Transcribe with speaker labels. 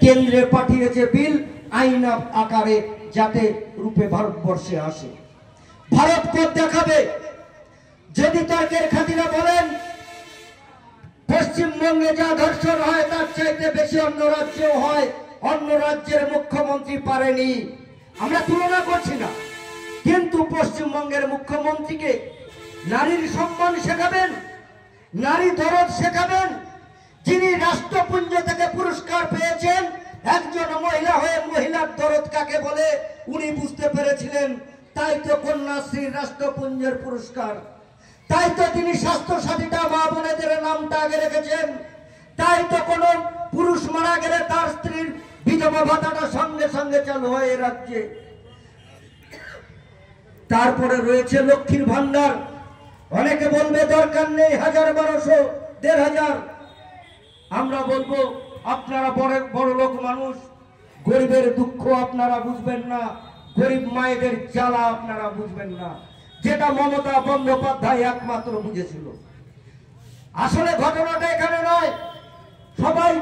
Speaker 1: কেন্দ্রে পাঠিয়েছে বিল আইন আকারে যাতে রূপে ভারতবর্ষে আসে। ভারত পথ দেখাবে। যদি তর্কের খাতিরে বলেন পশ্চিমবঙ্গে যা ধর্ষণ হয় তার চাইতে বেশি অন্য রাজ্যেও হয়, অন্য রাজ্যের মুখ্যমন্ত্রী পারেনি, আমরা তুলনা করছি না, কিন্তু পশ্চিমবঙ্গের মুখ্যমন্ত্রীকে নারীর সম্মান শেখাবেন, নারী দরদ শেখাবেন। যিনি রাষ্ট্রপুঞ্জ থেকে পুরস্কার পেয়েছেন, একজন মহিলা হয়ে মহিলার দরদ কাকে বলে উনি বুঝতে পেরেছিলেন, তাই তো কন্যাশ্রীর রাষ্ট্রপুঞ্জের পুরস্কার, তাই তো তিনি স্বাস্থ্য সাথীটা মা বোনেদের নামটা আগে রেখেছেন, তাই তো কোন পুরুষ মারা গেলে তার স্ত্রীর বিধবা ভাতাটা সঙ্গে সঙ্গে চালু হয় রাজ্যে। তারপরে রয়েছে লক্ষ্মীর ভান্ডার। অনেকে বলবে দরকার নেই, 1000, 1200, 1500। আমরা বলবো আপনারা বড় লোক মানুষ, গরিবের দুঃখ আপনারা বুঝবেন না, গরিব মায়েদের জ্বালা আপনারা বুঝবেন না, যেটা মমতা বন্দ্যোপাধ্যায় একমাত্র বুঝেছিল। আসলে ঘটনাটা এখানে নয়, সবাই